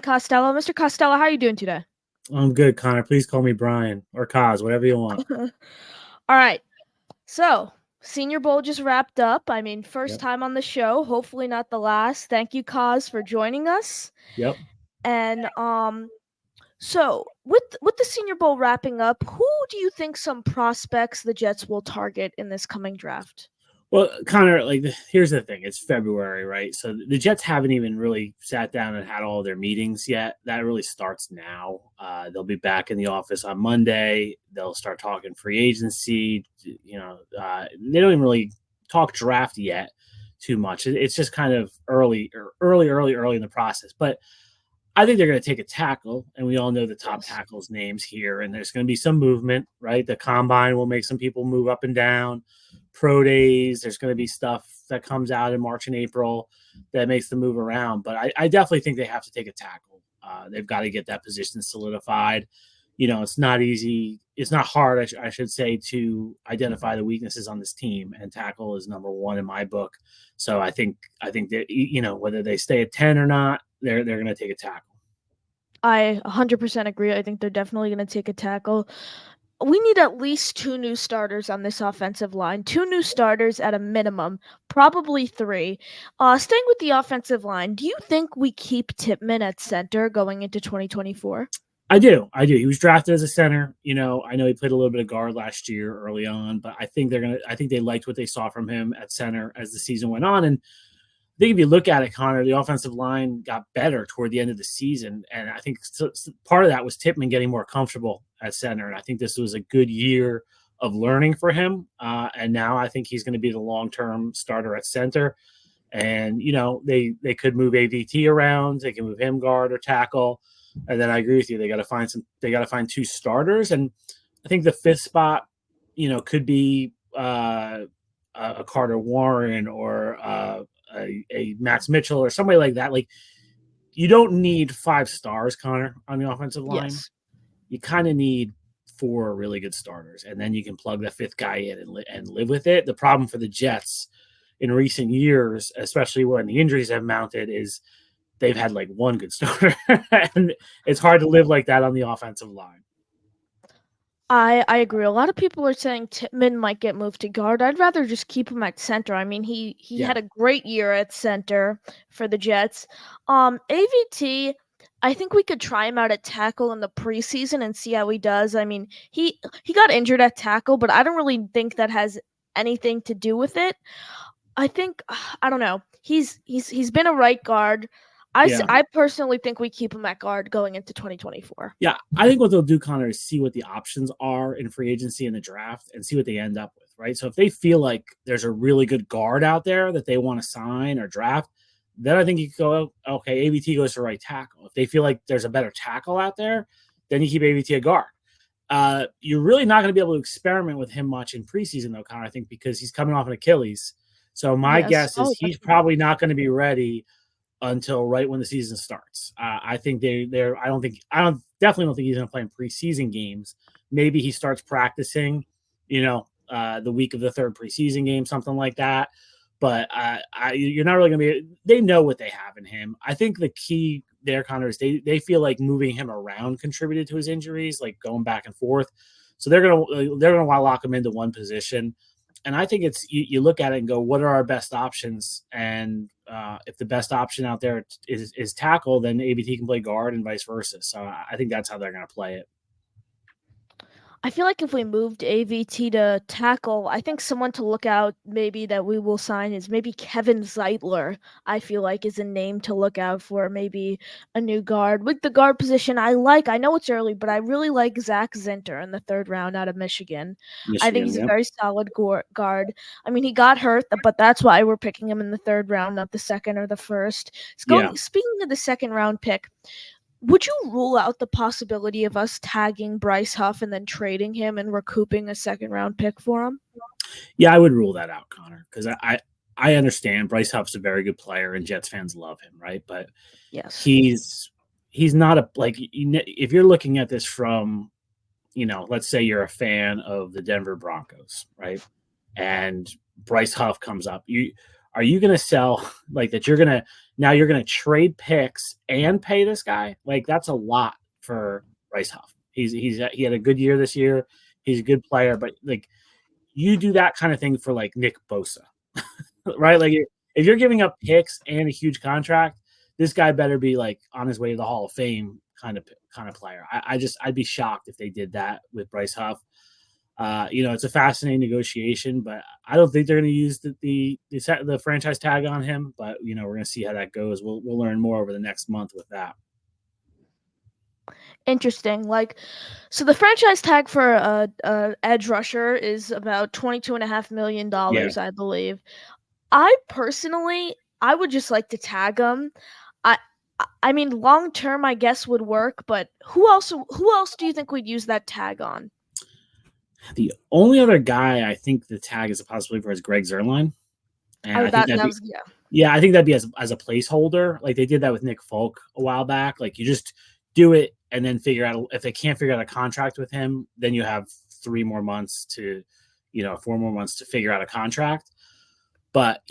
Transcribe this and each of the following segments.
Costello. Mr. Costello, how are you doing today? I'm good, Connor. Please call me Brian or Kaz, whatever you want. All right. So, Senior Bowl just wrapped up. First Yep. time on the show, hopefully not the last. Thank you, Kaz, for joining us. Yep. And so with the Senior Bowl wrapping up, who do you think some prospects the Jets will target in this coming draft? Well, Connor, here's the thing. It's February, right? So the Jets haven't even really sat down and had all their meetings yet. That really starts now. They'll be back in the office on Monday. They'll start talking free agency. They don't even really talk draft yet too much. It's just kind of early in the process. But I think they're going to take a tackle, and we all know the top Yes. tackles' names here, and there's going to be some movement, right? The combine will make some people move up and down. Pro days, there's going to be stuff that comes out in March and April that makes them move around. But I definitely think they have to take a tackle. They've got to get that position solidified. It's not easy. It's not hard, I should say, to identify the weaknesses on this team, and tackle is number one in my book. So I think that whether they stay at 10 or not, they're going to take a tackle. I 100% agree. I think they're definitely going to take a tackle. We need at least two new starters on this offensive line. Two new starters at a minimum, probably three. Staying with the offensive line, do you think we keep Tippmann at center going into 2024? I do. He was drafted as a center. I know he played a little bit of guard last year early on, but I think they liked what they saw from him at center as the season went on. And I think if you look at it, Connor, the offensive line got better toward the end of the season. And I think part of that was Tippmann getting more comfortable at center. And I think this was a good year of learning for him. And now I think he's going to be the long-term starter at center. And, they could move AVT around. They can move him guard or tackle. And then I agree with you. They got to find two starters. And I think the fifth spot, could be a Carter Warren or a Max Mitchell or somebody like that. Like, you don't need 5 stars, Connor, on the offensive line. Yes. You kind of need 4 really good starters, and then you can plug the fifth guy in and live with it. The problem for the Jets in recent years, especially when the injuries have mounted, is they've had like one good starter, and it's hard to live like that on the offensive line. I agree. A lot of people are saying Tippmann might get moved to guard. I'd rather just keep him at center. He Yeah. had a great year at center for the Jets. AVT, I think we could try him out at tackle in the preseason and see how he does. He got injured at tackle, but I don't really think that has anything to do with it. I think I don't know. He's been a right guard. Yeah. I personally think we keep him at guard going into 2024. Yeah, I think what they'll do, Connor, is see what the options are in free agency and the draft and see what they end up with, right? So if they feel like there's a really good guard out there that they want to sign or draft, then I think you could go, okay, AVT goes to right tackle. If they feel like there's a better tackle out there, then you keep AVT a guard. You're really not going to be able to experiment with him much in preseason, though, Connor, I think, because he's coming off an Achilles. So my guess is he's probably not going to be ready until right when the season starts. I think I definitely don't think he's going to play in preseason games. Maybe he starts practicing, the week of the third preseason game, something like that. But you're not really going to be. They know what they have in him. I think the key there, Connor, is they feel like moving him around contributed to his injuries, like going back and forth. So they're gonna want to lock him into one position. And I think it's you look at it and go, what are our best options? And if the best option out there is tackle, then ABT can play guard and vice versa. So I think that's how they're going to play it. I feel like if we moved AVT to tackle, I think someone to look out maybe that we will sign is maybe Kevin Zeitler. I feel like is a name to look out for, maybe a new guard. With the guard position, I know it's early, but I really like Zach Zinter in the 3rd round out of Michigan. I think he's a very solid guard. He got hurt, but that's why we're picking him in the 3rd round, not the 2nd or the 1st. Speaking of the 2nd round pick, would you rule out the possibility of us tagging Bryce Huff and then trading him and recouping a 2nd round pick for him? Yeah, I would rule that out, Connor, because I understand Bryce Huff's a very good player and Jets fans love him, right? But yes, he's not if you're looking at this from, let's say you're a fan of the Denver Broncos, right? And Bryce Huff comes up. are you going to sell like that? You're going to now you're going to trade picks and pay this guy? Like that's a lot for Bryce Huff. He had a good year this year. He's a good player, but like you do that kind of thing for like Nick Bosa, right? Like if you're giving up picks and a huge contract, this guy better be like on his way to the Hall of Fame kind of player. I'd be shocked if they did that with Bryce Huff. It's a fascinating negotiation, but I don't think they're going to use the franchise tag on him. But we're going to see how that goes. We'll learn more over the next month with that. Interesting. Like, so the franchise tag for a edge rusher is about Yeah, $22.5 million, I believe. I personally, I would just like to tag him. I I mean, long term, I guess would work, but who else do you think we'd use that tag on? the only other guy I think the tag is a possibility for is Greg Zerline, and Oh, I think that was yeah. yeah, I think that'd be as a placeholder. Like they did that with Nick Folk a while back. Like you just do it and then figure out if they can't figure out a contract with him, then you have 3 more months to, 4 more months to figure out a contract. But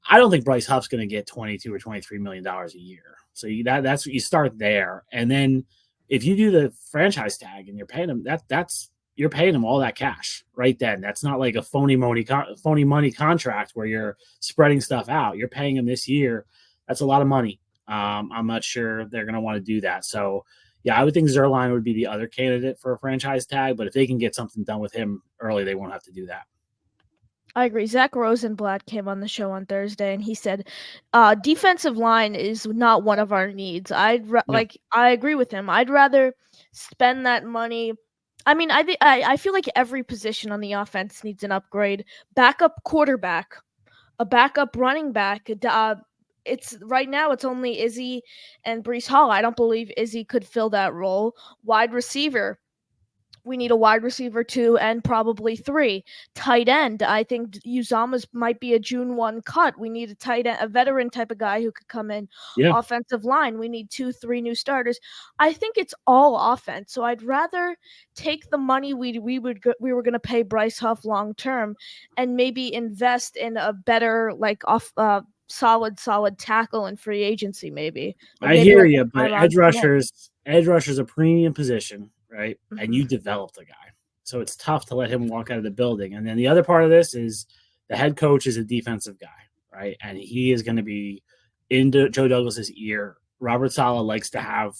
I don't think Bryce Huff's going to get 22 or $23 million a year. So that's you start there, and then if you do the franchise tag and you're paying him, that's you're paying him all that cash right then. That's not like a phony money contract where you're spreading stuff out. You're paying him this year. That's a lot of money. I'm not sure they're going to want to do that. So yeah, I would think Zerline would be the other candidate for a franchise tag. But if they can get something done with him early, they won't have to do that. I agree. Zach Rosenblatt came on the show on Thursday, and he said, "Defensive line is not one of our needs." Yeah, I agree with him. I'd rather spend that money. I mean, I feel like every position on the offense needs an upgrade. Backup quarterback, a backup running back. It's right now. It's only Izzy and Brees Hall. I don't believe Izzy could fill that role. Wide receiver, we need a wide receiver 2 and probably 3. Tight end, I think Uzama's might be a June 1 cut. We need a tight end, a veteran type of guy who could come in. yeah. Offensive line, we need 2, 3 new starters. I think it's all offense. So I'd rather take the money we were going to pay Bryce Huff long term and maybe invest in a better like off solid tackle and free agency I maybe hear like you, a but Tyron Smith. edge rushers a premium position, right? And Mhm. you develop the guy, so it's tough to let him walk out of the building. And then the other part of this is the head coach is a defensive guy, right? And he is going to be into Joe Douglas's ear. Robert Saleh likes to have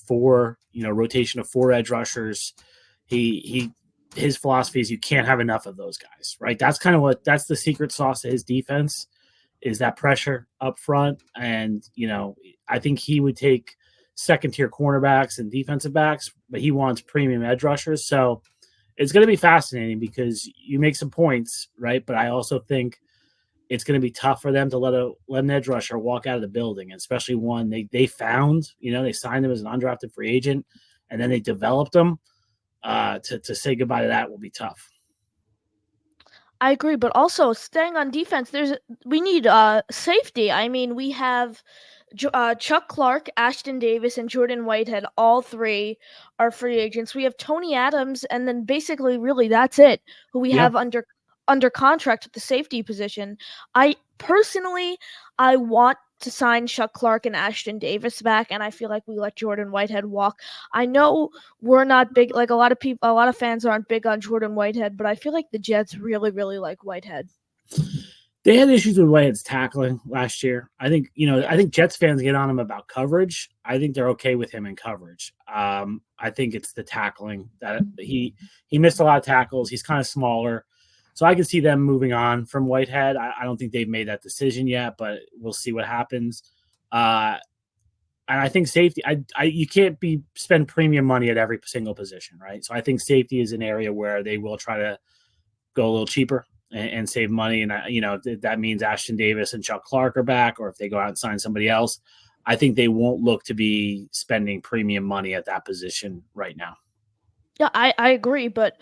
rotation of 4 edge rushers. He his philosophy is you can't have enough of those guys, right? That's the secret sauce to his defense is that pressure up front. And, I think he would take second tier cornerbacks and defensive backs, but he wants premium edge rushers. So it's going to be fascinating because you make some points, right? But I also think it's going to be tough for them to let an edge rusher walk out of the building, especially one they found, they signed him as an undrafted free agent and then they developed him. To say goodbye to that will be tough. I agree, but also staying on defense, we need safety. I mean, we have Chuck Clark, Ashton Davis, and Jordan Whitehead. All three are free agents. We have Tony Adams, and then basically, really, that's it. Who we Yeah. have under contract at the safety position. I personally, I want to sign Chuck Clark and Ashton Davis back, and I feel like we let Jordan Whitehead walk. I know we're not big, like a lot of fans aren't big on Jordan Whitehead, but I feel like the Jets really, really like Whitehead. They had issues with Whitehead's tackling last year. I Yes. think Jets fans get on him about coverage. I think they're okay with him in coverage. I think it's the tackling that he missed a lot of tackles. He's kind of smaller. So I can see them moving on from Whitehead. I don't think they've made that decision yet, but we'll see what happens. And I think safety, you can't spend premium money at every single position, right? So I think safety is an area where they will try to go a little cheaper and save money. And if that means Ashton Davis and Chuck Clark are back, or if they go out and sign somebody else, I think they won't look to be spending premium money at that position right now. Yeah, I agree, but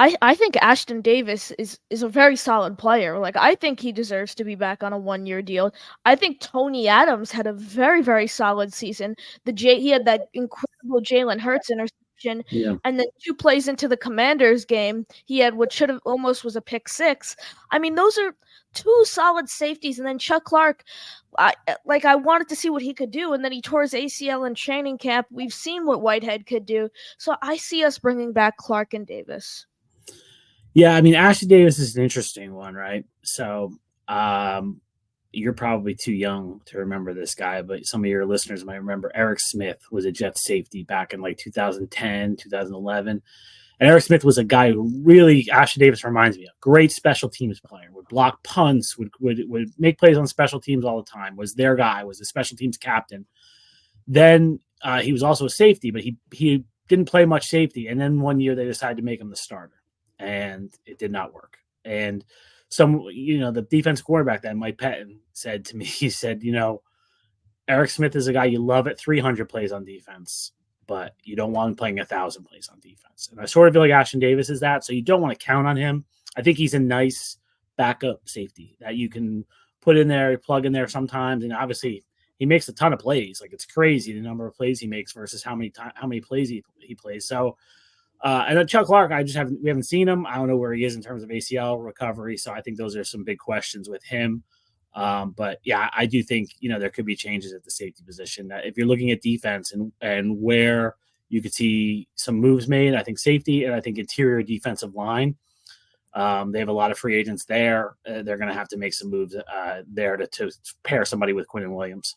I think Ashton Davis is a very solid player. Like I think he deserves to be back on a 1-year deal. I think Tony Adams had a very, very solid season. He had that incredible Jalen Hurts interception, Yeah. and then 2 plays into the Commanders game, he had what should have almost was a pick six. I mean, two solid safeties, and then Chuck Clark. I wanted to see what he could do, and then he tore his ACL in training camp. We've seen what Whitehead could do, so I see us bringing back Clark and Davis. Yeah, I mean, Ashley Davis is an interesting one, right? So, you're probably too young to remember this guy, but some of your listeners might remember Eric Smith was a Jets safety back in like 2010, 2011. And Eric Smith was a guy who really Ashley Davis reminds me of. Great special teams player, would block punts, would make plays on special teams all the time, was their guy, was the special teams captain. Then he was also a safety, but he didn't play much safety. And then one year they decided to make him the starter, and it did not work. And the defense quarterback then, Mike Pettin, said to me, he said, Eric Smith is a guy you love at 300 plays on defense, but you don't want him playing 1,000 plays on defense. And I sort of feel like Ashton Davis is that, so you don't want to count on him. I think he's a nice backup safety that you can put in there, plug in there sometimes, and obviously he makes a ton of plays. Like, it's crazy the number of plays he makes versus how many plays he plays. So, and then Chuck Clark, we haven't seen him. I don't know where he is in terms of ACL recovery. So I think those are some big questions with him. But yeah, I do think, there could be changes at the safety position. That if you're looking at defense and where you could see some moves made, I think safety and I think interior defensive line. They have a lot of free agents there. They're going to have to make some moves there to pair somebody with Quinnen Williams.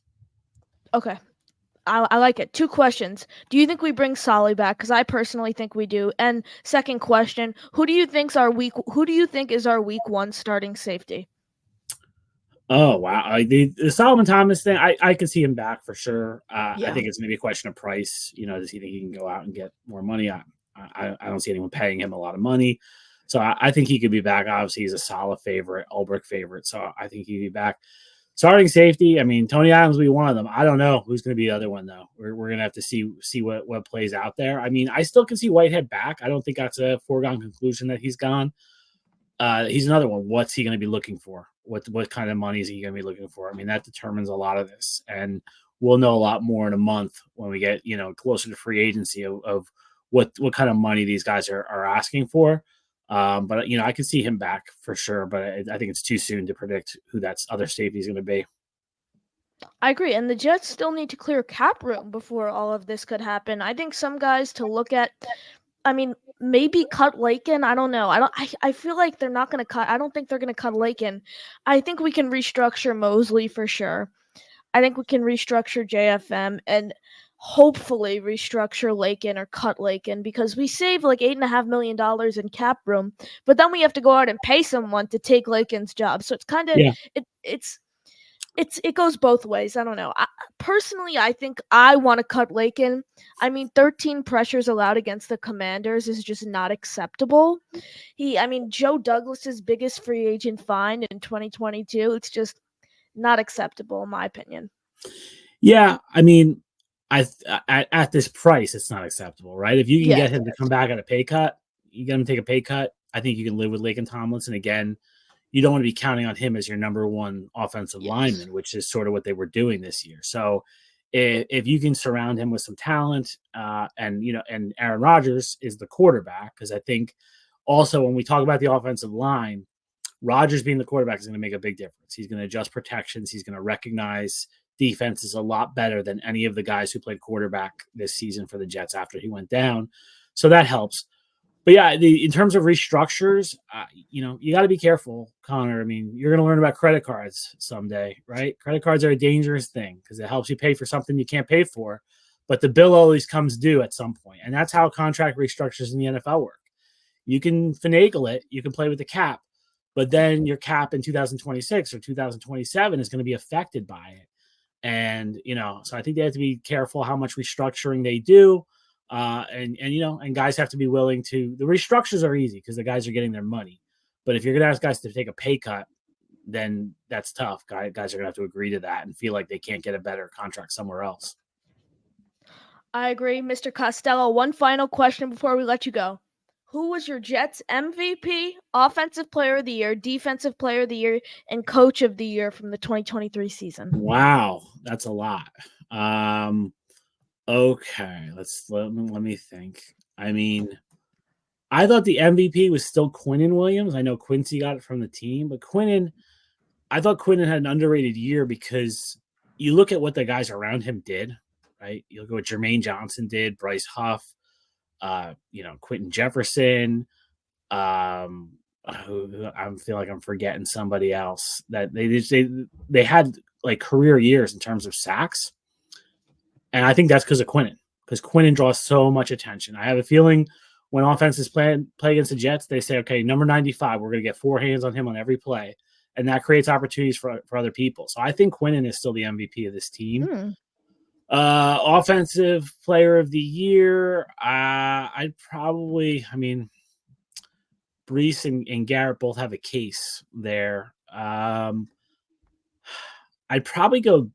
Okay. I like it. Two questions. Do you think we bring Solly back? Because I personally think we do. And second question, who do you think is our week one starting safety? Oh, wow. The Solomon Thomas thing, I could see him back for sure. I Yeah. think it's maybe a question of price. Does he think he can go out and get more money? I don't see anyone paying him a lot of money. So I think he could be back. Obviously, he's a solid favorite, Ulbrich favorite. So I think he'd be back. Starting safety, I mean, Tony Adams will be one of them. I don't know who's going to be the other one, though. We're going to have to see what plays out there. I mean, I still can see Whitehead back. I don't think that's a foregone conclusion that he's gone. He's another one. What's he going to be looking for? What kind of money is he going to be looking for? I mean, that determines a lot of this. And we'll know a lot more in a month when we get, closer to free agency of what kind of money these guys are asking for. But I can see him back for sure, but I think it's too soon to predict who that other safety is going to be. I agree, and the Jets still need to clear cap room before all of this could happen. I think some guys to look at. I mean, maybe cut Lakin. I don't know. I feel like they're not going to cut. I don't think they're going to cut Lakin. I think we can restructure Mosley for sure. I think we can restructure JFM and hopefully restructure Lakin or cut Lakin because we save like $8.5 million in cap room, but then we have to go out and pay someone to take Lakin's job. So it's kind of Yeah. it goes both ways. I don't know. Personally, I think I want to cut Lakin. I mean, 13 pressures allowed against the Commanders is just not acceptable. Joe Douglas's biggest free agent fine in 2022. It's just not acceptable in my opinion. Yeah, I mean, at this price, it's not acceptable, right? If you can get him to come back at a pay cut, you get him to take a pay cut. I think you can live with Lakin Tomlinson again. You don't want to be counting on him as your number one offensive lineman, which is sort of what they were doing this year. So if you can surround him with some talent, and Aaron Rodgers is the quarterback, because I think also when we talk about the offensive line, Rodgers being the quarterback is going to make a big difference. He's going to adjust protections. He's going to recognize defenses a lot better than any of the guys who played quarterback this season for the Jets after he went down. So that helps. But yeah, in terms of restructures, you got to be careful, Connor. I mean, you're going to learn about credit cards someday, right? Credit cards are a dangerous thing because it helps you pay for something you can't pay for, but the bill always comes due at some point. And that's how contract restructures in the NFL work. You can finagle it. You can play with the cap, but then your cap in 2026 or 2027 is going to be affected by it. And, so I think they have to be careful how much restructuring they do. And guys have to be willing to. The restructures are easy because the guys are getting their money. But if you're going to ask guys to take a pay cut, then that's tough. Guys are going to have to agree to that and feel like they can't get a better contract somewhere else. I agree, Mr. Costello. One final question before we let you go. Who was your Jets MVP, Offensive Player of the Year, Defensive Player of the Year, and Coach of the Year from the 2023 season? Wow, that's a lot. Okay, let me think. I mean, I thought the MVP was still Quinnen Williams. I know Quincy got it from the team, but Quinnen, I thought Quinnen had an underrated year because you look at what the guys around him did, right? You look at what Jermaine Johnson did, Bryce Huff, Quentin Jefferson. I feel like I'm forgetting somebody else that they had like career years in terms of sacks, and I think that's because Quinnen draws so much attention. I have a feeling when offenses play against the Jets, they say, okay, number 95, we're going to get 4 hands on him on every play, and that creates opportunities for other people. So I think Quinnen is still the MVP of this team. Hmm. Offensive player of the year, I mean, Brees and Garrett both have a case there. I'd probably go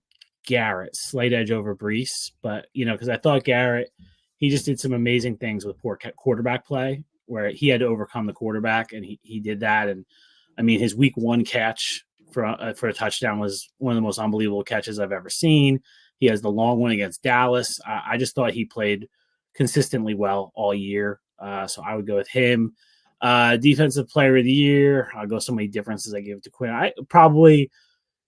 Garrett, slight edge over Brees, but because I thought Garrett, he just did some amazing things with poor quarterback play, where he had to overcome the quarterback, and he did that. And I mean, his week 1 catch for a touchdown was one of the most unbelievable catches I've ever seen. He has the long one against Dallas. I just thought he played consistently well all year, so I would go with him. Defensive player of the year, I'll go so many differences I give it to Quinn. I probably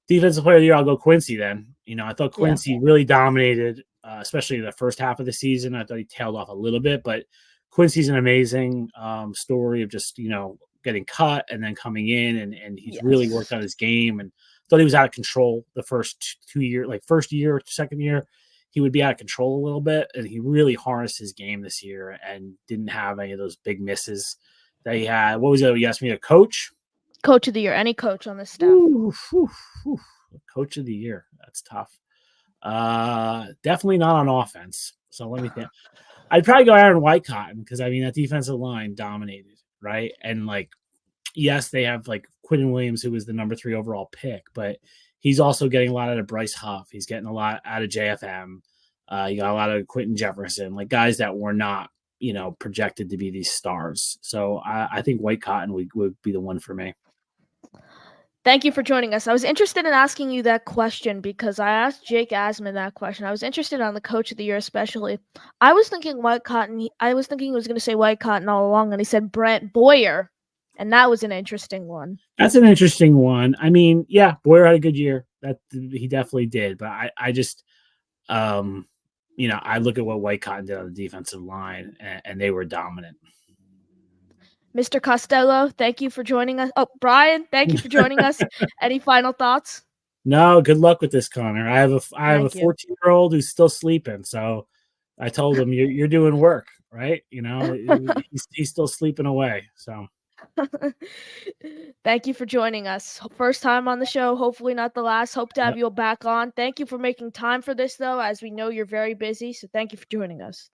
defensive player of the year, I'll go Quincy then. I thought Yeah. Quincy really dominated, especially the first half of the season. I thought he tailed off a little bit, but Quincy's an amazing story of just, getting cut and then coming in, and he's really worked Yes. on his game, and thought he was out of control the first 2 years, like first year, second year, he would be out of control a little bit, and he really harnessed his game this year and didn't have any of those big misses that he had. What was it? You asked me a coach? Coach of the year, any coach on this staff. Ooh, coach of the year. That's tough. Definitely not on offense. So let me think. I'd probably go Aaron Whitecotton because I mean that defensive line dominated, right? And like, yes, they have like Quinton Williams, who was the number 3 overall pick, but he's also getting a lot out of Bryce Huff. He's getting a lot out of JFM. You got a lot of Quentin Jefferson, like guys that were not, projected to be these stars. So I think Whitecotton would be the one for me. Thank you for joining us. I was interested in asking you that question because I asked Jake Asman that question. I was interested on the coach of the year, especially. I was thinking Whitecotton. I was thinking he was going to say Whitecotton all along, and he said Brent Boyer, and that was an interesting one. That's an interesting one. I mean, yeah, Boyer had a good year. That he definitely did, but I just, I look at what Whitecotton did on the defensive line, and they were dominant. Mr. Costello, thank you for joining us. Oh, Brian, thank you for joining us. Any final thoughts? No, good luck with this, Connor. I have a Thank you. 14-year-old who's still sleeping, so I told him you're doing work, right? He's still sleeping away. So thank you for joining us. First time on the show, hopefully not the last. Hope to have you back on. Thank you for making time for this, though, as we know you're very busy. So thank you for joining us.